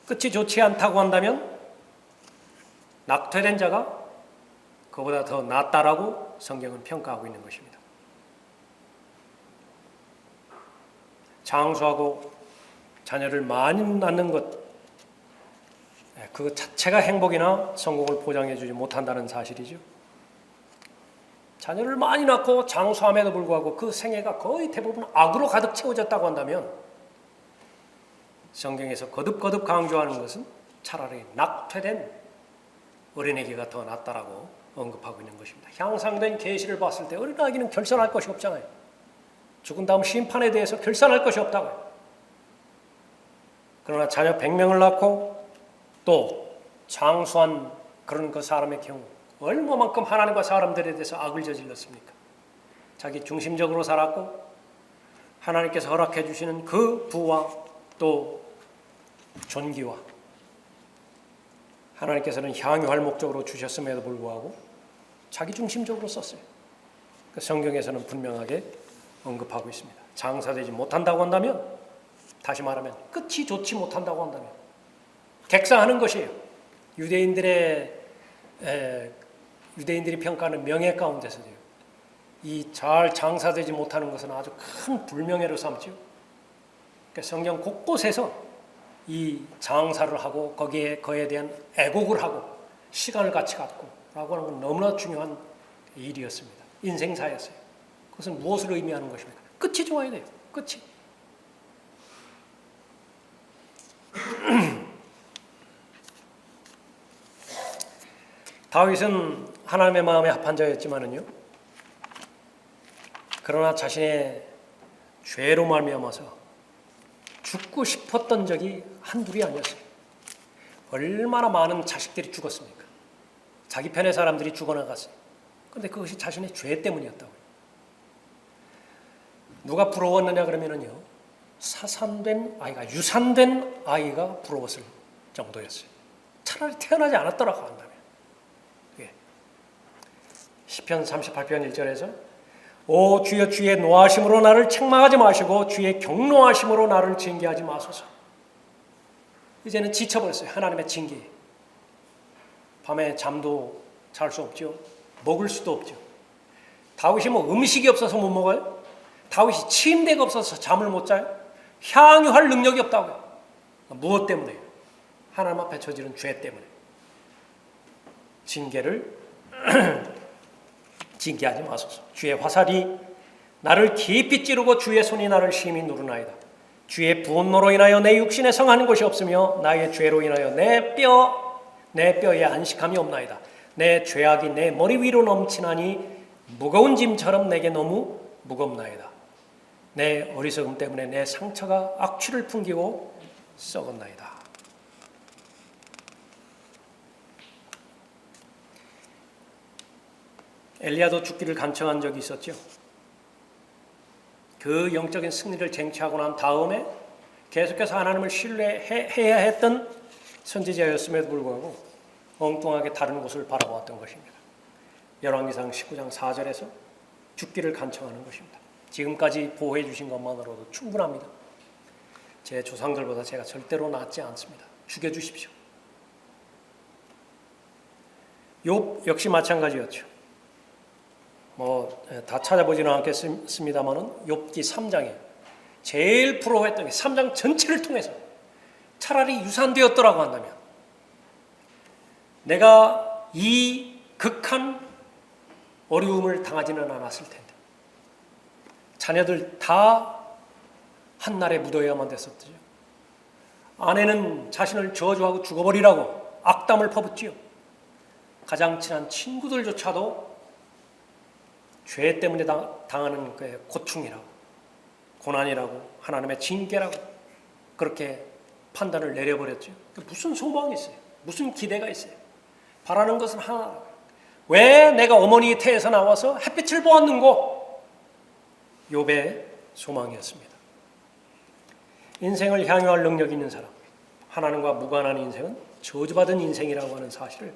끝이 좋지 않다고 한다면 낙태된 자가 그보다 더 낫다라고 성경은 평가하고 있는 것입니다. 장수하고 자녀를 많이 낳는 것, 그 자체가 행복이나 성공을 보장해 주지 못한다는 사실이죠. 자녀를 많이 낳고 장수함에도 불구하고 그 생애가 거의 대부분 악으로 가득 채워졌다고 한다면 성경에서 거듭거듭 강조하는 것은 차라리 낙퇴된 어린아기가 더 낫다라고 언급하고 있는 것입니다. 향상된 계시를 봤을 때 어린아기는 결산할 것이 없잖아요. 죽은 다음 심판에 대해서 결산할 것이 없다고요. 그러나 자녀 100명을 낳고 또 장수한 그런 그 사람의 경우 얼마만큼 하나님과 사람들에 대해서 악을 저질렀습니까? 자기 중심적으로 살았고 하나님께서 허락해 주시는 그 부와 또 존귀와 하나님께서는 향유할 목적으로 주셨음에도 불구하고 자기 중심적으로 썼어요. 성경에서는 분명하게 언급하고 있습니다. 장사되지 못한다고 한다면, 다시 말하면 끝이 좋지 못한다고 한다면 객사하는 것이에요. 유대인들이 평가하는 명예 가운데서도요. 이 잘 장사되지 못하는 것은 아주 큰 불명예로 삼죠. 그러니까 성경 곳곳에서 이 장사를 하고 거기에 대한 애곡을 하고 시간을 같이 갖고 라고 하는 건 너무나 중요한 일이었습니다. 인생사였어요. 그것은 무엇을 의미하는 것입니까? 끝이 좋아야 돼요. 끝이. 다윗은 하나님의 마음에 합한 자였지만은요. 그러나 자신의 죄로 말미암아서 죽고 싶었던 적이 한둘이 아니었어요. 얼마나 많은 자식들이 죽었습니까? 자기 편의 사람들이 죽어나갔어요. 그런데 그것이 자신의 죄 때문이었다고요. 누가 부러웠느냐 그러면은요. 사산된 아이가, 유산된 아이가 부러웠을 정도였어요. 차라리 태어나지 않았더라고 한다면. 시편 38편 1절에서 오 주여 주의 노하심으로 나를 책망하지 마시고 주의 경노하심으로 나를 징계하지 마소서. 이제는 지쳐버렸어요. 하나님의 징계. 밤에 잠도 잘 수 없죠. 먹을 수도 없죠. 다윗이 뭐 음식이 없어서 못 먹어요? 다윗이 침대가 없어서 잠을 못 자요? 향유할 능력이 없다고요. 무엇 때문에요? 하나님 앞에 저지른 죄 때문에. 징계를 징계하지 마소서. 주의 화살이 나를 깊이 찌르고 주의 손이 나를 심히 누르나이다. 주의 분노로 인하여 내 육신에 성하는 것이 없으며 나의 죄로 인하여 내 뼈에 안식함이 없나이다. 내 죄악이 내 머리 위로 넘치나니 무거운 짐처럼 내게 너무 무겁나이다. 내 어리석음 때문에 내 상처가 악취를 풍기고 썩었나이다. 엘리야도 죽기를 간청한 적이 있었죠. 그 영적인 승리를 쟁취하고 난 다음에 계속해서 하나님을 신뢰해야 했던 선지자였음에도 불구하고 엉뚱하게 다른 곳을 바라보았던 것입니다. 열왕기상 19장 4절에서 죽기를 간청하는 것입니다. 지금까지 보호해 주신 것만으로도 충분합니다. 제 조상들보다 제가 절대로 낫지 않습니다. 죽여주십시오. 욥 역시 마찬가지였죠. 다 찾아보지는 않겠습니다만은 욥기 3장에 제일 부러워했던 게 3장 전체를 통해서 차라리 유산되었더라고 한다면 내가 이 극한 어려움을 당하지는 않았을 텐데 자녀들 다 한날에 묻어야만 됐었죠. 아내는 자신을 저주하고 죽어버리라고 악담을 퍼붓지요. 가장 친한 친구들조차도 죄 때문에 당하는 그 고충이라고, 고난이라고, 하나님의 징계라고 그렇게 판단을 내려버렸죠. 무슨 소망이 있어요? 무슨 기대가 있어요? 바라는 것은 하나. 왜 내가 어머니 태에서 나와서 햇빛을 보았는고? 욥의 소망이었습니다. 인생을 향유할 능력이 있는 사람, 하나님과 무관한 인생은 저주받은 인생이라고 하는 사실을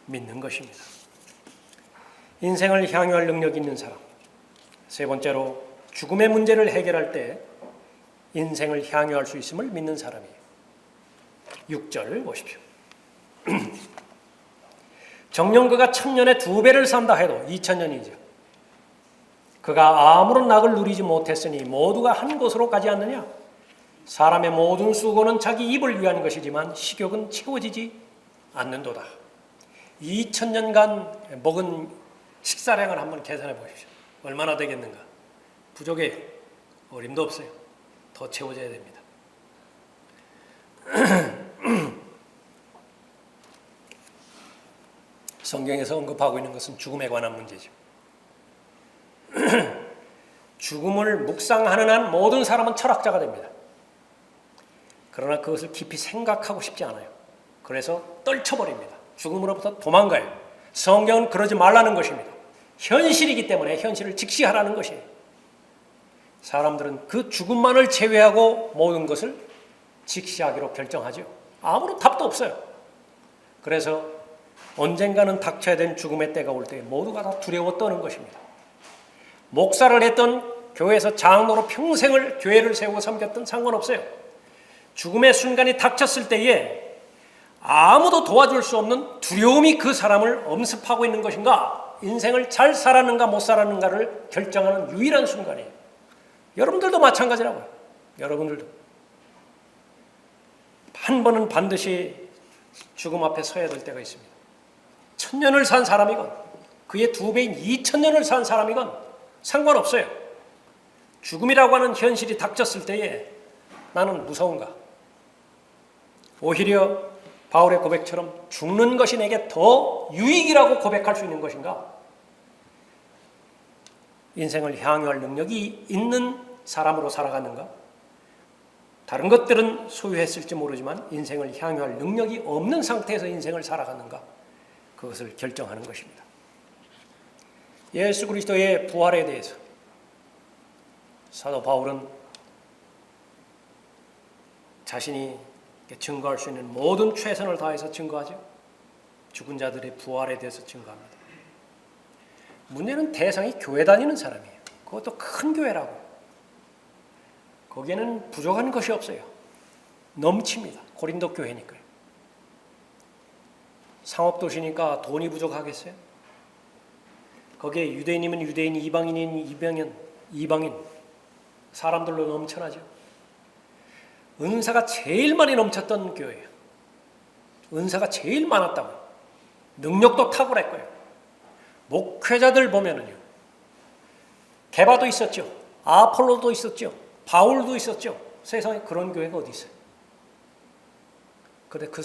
믿는 것입니다. 인생을 향유할 능력이 있는 사람. 세 번째로 죽음의 문제를 해결할 때 인생을 향유할 수 있음을 믿는 사람이에요. 6절 보십시오. 정녕 그가 1000년에 2배를 산다 해도 2000년이죠. 그가 아무런 낙을 누리지 못했으니 모두가 한 곳으로 가지 않느냐. 사람의 모든 수고는 자기 입을 위한 것이지만 식욕은 채워지지 않는도다. 2000년간 먹은 식사량을 한번 계산해 보십시오. 얼마나 되겠는가. 부족해요. 어림도 없어요. 더 채워져야 됩니다. 성경에서 언급하고 있는 것은 죽음에 관한 문제죠. 죽음을 묵상하는 한 모든 사람은 철학자가 됩니다. 그러나 그것을 깊이 생각하고 싶지 않아요. 그래서 떨쳐버립니다. 죽음으로부터 도망가요. 성경은 그러지 말라는 것입니다. 현실이기 때문에 현실을 직시하라는 것이에요. 사람들은 그 죽음만을 제외하고 모든 것을 직시하기로 결정하죠. 아무런 답도 없어요. 그래서 언젠가는 닥쳐야 될 죽음의 때가 올 때 모두가 다 두려워 떠는 것입니다. 목사를 했던 교회에서 장로로 평생을 교회를 세우고 섬겼던 상관없어요. 죽음의 순간이 닥쳤을 때에 아무도 도와줄 수 없는 두려움이 그 사람을 엄습하고 있는 것인가, 인생을 잘 살았는가 못 살았는가를 결정하는 유일한 순간이에요. 여러분들도 마찬가지라고요. 여러분들도 한 번은 반드시 죽음 앞에 서야 될 때가 있습니다. 1000년을 산 사람이건 그의 2배인 2000년을 산 사람이건 상관없어요. 죽음이라고 하는 현실이 닥쳤을 때에 나는 무서운가? 오히려 바울의 고백처럼 죽는 것이 내게 더 유익이라고 고백할 수 있는 것인가? 인생을 향유할 능력이 있는 사람으로 살아가는가? 다른 것들은 소유했을지 모르지만 인생을 향유할 능력이 없는 상태에서 인생을 살아가는가? 그것을 결정하는 것입니다. 예수 그리스도의 부활에 대해서 사도 바울은 자신이 증거할 수 있는 모든 최선을 다해서 증거하죠. 죽은 자들의 부활에 대해서 증거합니다. 문제는 대상이 교회 다니는 사람이에요. 그것도 큰 교회라고. 거기에는 부족한 것이 없어요. 넘칩니다. 고린도 교회니까요. 상업도시니까 돈이 부족하겠어요? 거기에 유대인이면 유대인, 이방인이면 이방인, 사람들로 넘쳐나죠. 은사가 제일 많이 넘쳤던 교회예요. 은사가 제일 많았다고. 능력도 탁월했고요. 목회자들 보면은요, 게바도 있었죠. 아폴로도 있었죠. 바울도 있었죠. 세상에 그런 교회가 어디 있어요? 그런데 그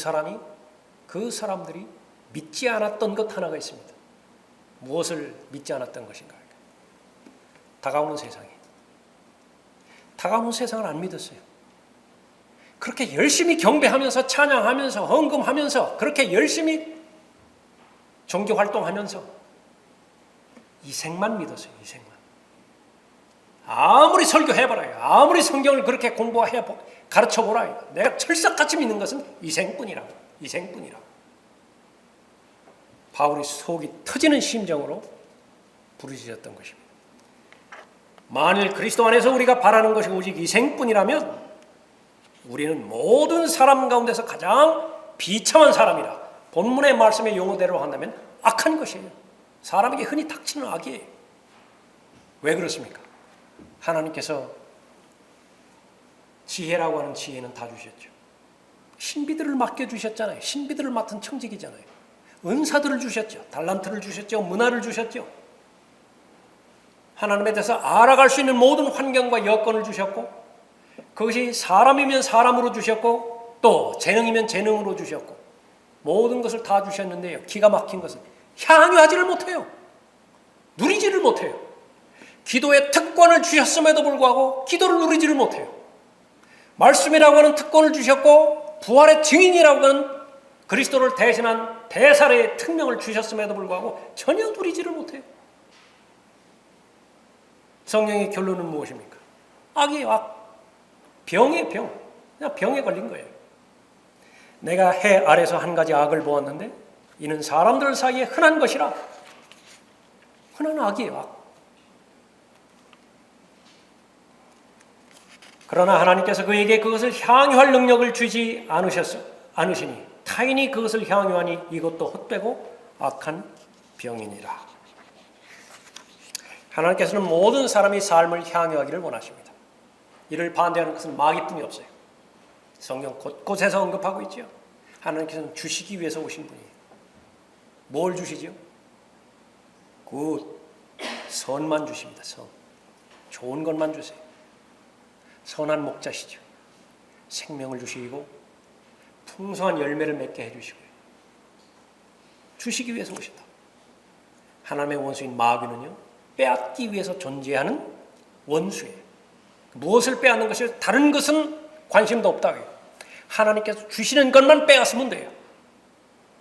사람들이 믿지 않았던 것 하나가 있습니다. 무엇을 믿지 않았던 것인가? 다가오는 세상에. 다가오는 세상을 안 믿었어요. 그렇게 열심히 경배하면서 찬양하면서 헌금하면서 그렇게 열심히 종교활동하면서 이생만 믿었어요. 이생만. 아무리 설교해봐라요. 아무리 성경을 그렇게 가르쳐보라요. 내가 철석같이 믿는 것은 이생뿐이라고. 이생뿐이라고. 바울이 속이 터지는 심정으로 부르짖었던 것입니다. 만일 그리스도 안에서 우리가 바라는 것이 오직 이생뿐이라면 우리는 모든 사람 가운데서 가장 비참한 사람이라. 본문의 말씀의 용어대로 한다면 악한 것이에요. 사람에게 흔히 닥치는 악이에요. 왜 그렇습니까? 하나님께서 지혜라고 하는 지혜는 다 주셨죠. 신비들을 맡겨주셨잖아요. 신비들을 맡은 청직이잖아요. 은사들을 주셨죠. 달란트를 주셨죠. 문화를 주셨죠. 하나님에 대해서 알아갈 수 있는 모든 환경과 여건을 주셨고, 그것이 사람이면 사람으로 주셨고 또 재능이면 재능으로 주셨고 모든 것을 다 주셨는데요. 기가 막힌 것은 향유하지를 못해요. 누리지를 못해요. 기도의 특권을 주셨음에도 불구하고 기도를 누리지를 못해요. 말씀이라고 하는 특권을 주셨고 부활의 증인이라고 하는 그리스도를 대신한 대사의 특명을 주셨음에도 불구하고 전혀 누리지를 못해요. 성령의 결론은 무엇입니까? 악이에요. 악. 병이에요. 병. 그냥 병에 걸린 거예요. 내가 해 아래서 한 가지 악을 보았는데 이는 사람들 사이에 흔한 것이라. 흔한 악이에요. 악. 그러나 하나님께서 그에게 그것을 향유할 능력을 주지 않으시니 타인이 그것을 향유하니 이것도 헛되고 악한 병이니라. 하나님께서는 모든 사람이 삶을 향유하기를 원하십니다. 이를 반대하는 것은 마귀뿐이 없어요. 성경 곳곳에서 언급하고 있죠. 하나님께서는 주시기 위해서 오신 분이에요. 뭘 주시죠? 선만 주십니다. 좋은 것만 주세요. 선한 목자시죠. 생명을 주시고 풍성한 열매를 맺게 해주시고요. 주시기 위해서 오신다. 하나님의 원수인 마귀는요, 빼앗기 위해서 존재하는 원수예요. 무엇을 빼앗는 것이 다른 것은 관심도 없다고요. 하나님께서 주시는 것만 빼앗으면 돼요.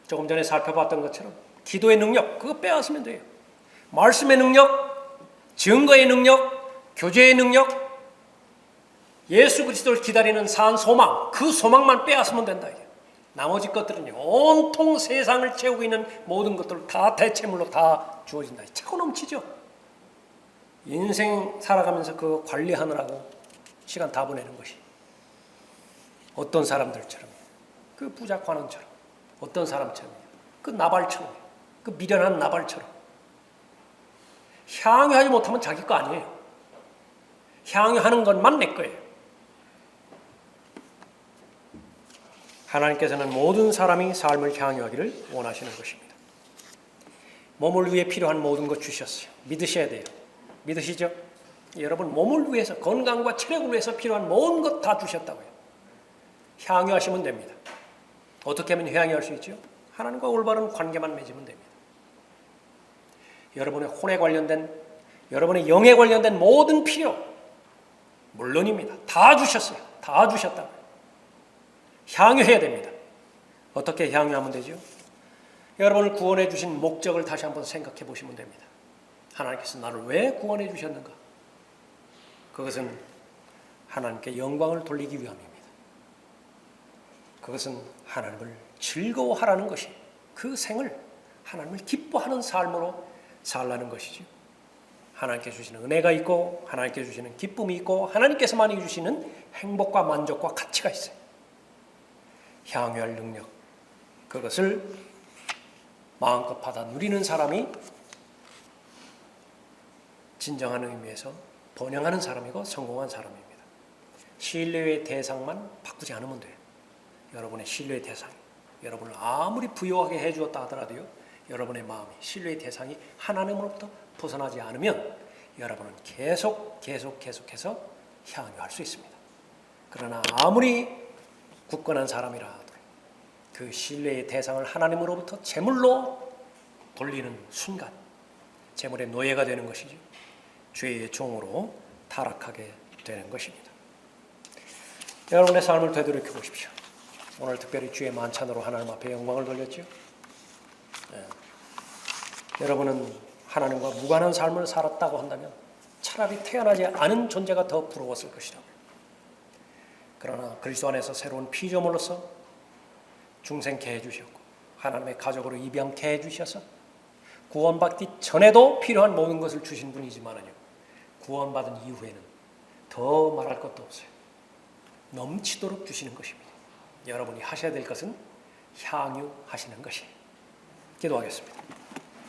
조금 전에 살펴봤던 것처럼 기도의 능력, 그거 빼앗으면 돼요. 말씀의 능력, 증거의 능력, 교제의 능력, 예수 그리스도를 기다리는 산 소망, 그 소망만 빼앗으면 된다. 나머지 것들은요, 온통 세상을 채우고 있는 모든 것들 다 대체물로 다 주어진다. 차고 넘치죠. 인생 살아가면서 그거 관리하느라고 시간 다 보내는 것이 어떤 사람들처럼, 그 부자 관원처럼, 어떤 사람처럼, 그 나발처럼, 그 미련한 나발처럼 향유하지 못하면 자기 거 아니에요. 향유하는 것만 내 거예요. 하나님께서는 모든 사람이 삶을 향유하기를 원하시는 것입니다. 몸을 위해 필요한 모든 것 주셨어요. 믿으셔야 돼요. 믿으시죠? 여러분, 몸을 위해서, 건강과 체력을 위해서 필요한 모든 것 다 주셨다고요. 향유하시면 됩니다. 어떻게 하면 향유할 수 있죠? 하나님과 올바른 관계만 맺으면 됩니다. 여러분의 혼에 관련된, 여러분의 영에 관련된 모든 필요, 물론입니다. 다 주셨어요. 다 주셨다고요. 향유해야 됩니다. 어떻게 향유하면 되죠? 여러분을 구원해 주신 목적을 다시 한번 생각해 보시면 됩니다. 하나님께서 나를 왜 구원해 주셨는가? 그것은 하나님께 영광을 돌리기 위함입니다. 그것은 하나님을 즐거워하라는 것이, 그 생을 하나님을 기뻐하는 삶으로 살라는 것이죠. 하나님께 주시는 은혜가 있고, 하나님께 주시는 기쁨이 있고, 하나님께서만이 주시는 행복과 만족과 가치가 있어요. 향유할 능력, 그것을 마음껏 받아 누리는 사람이 진정한 의미에서 번영하는 사람이고 성공한 사람입니다. 신뢰의 대상만 바꾸지 않으면 돼요. 여러분의 신뢰의 대상이, 여러분을 아무리 부유하게 해주었다 하더라도요, 여러분의 마음이, 신뢰의 대상이 하나님으로부터 벗어나지 않으면 여러분은 계속해서 향유할 수 있습니다. 그러나 아무리 굳건한 사람이라 그 신뢰의 대상을 하나님으로부터 재물로 돌리는 순간 재물의 노예가 되는 것이죠. 죄의 종으로 타락하게 되는 것입니다. 여러분의 삶을 되돌이켜 보십시오. 오늘 특별히 주의 만찬으로 하나님 앞에 영광을 돌렸죠. 여러분은 하나님과 무관한 삶을 살았다고 한다면 차라리 태어나지 않은 존재가 더 부러웠을 것이라고요. 그러나 그리스도 안에서 새로운 피조물로서 중생케 해주셨고 하나님의 가족으로 입양케 해주셔서 구원받기 전에도 필요한 모든 것을 주신 분이지만요, 구원받은 이후에는 더 말할 것도 없어요. 넘치도록 주시는 것입니다. 여러분이 하셔야 될 것은 향유하시는 것이에요. 기도하겠습니다.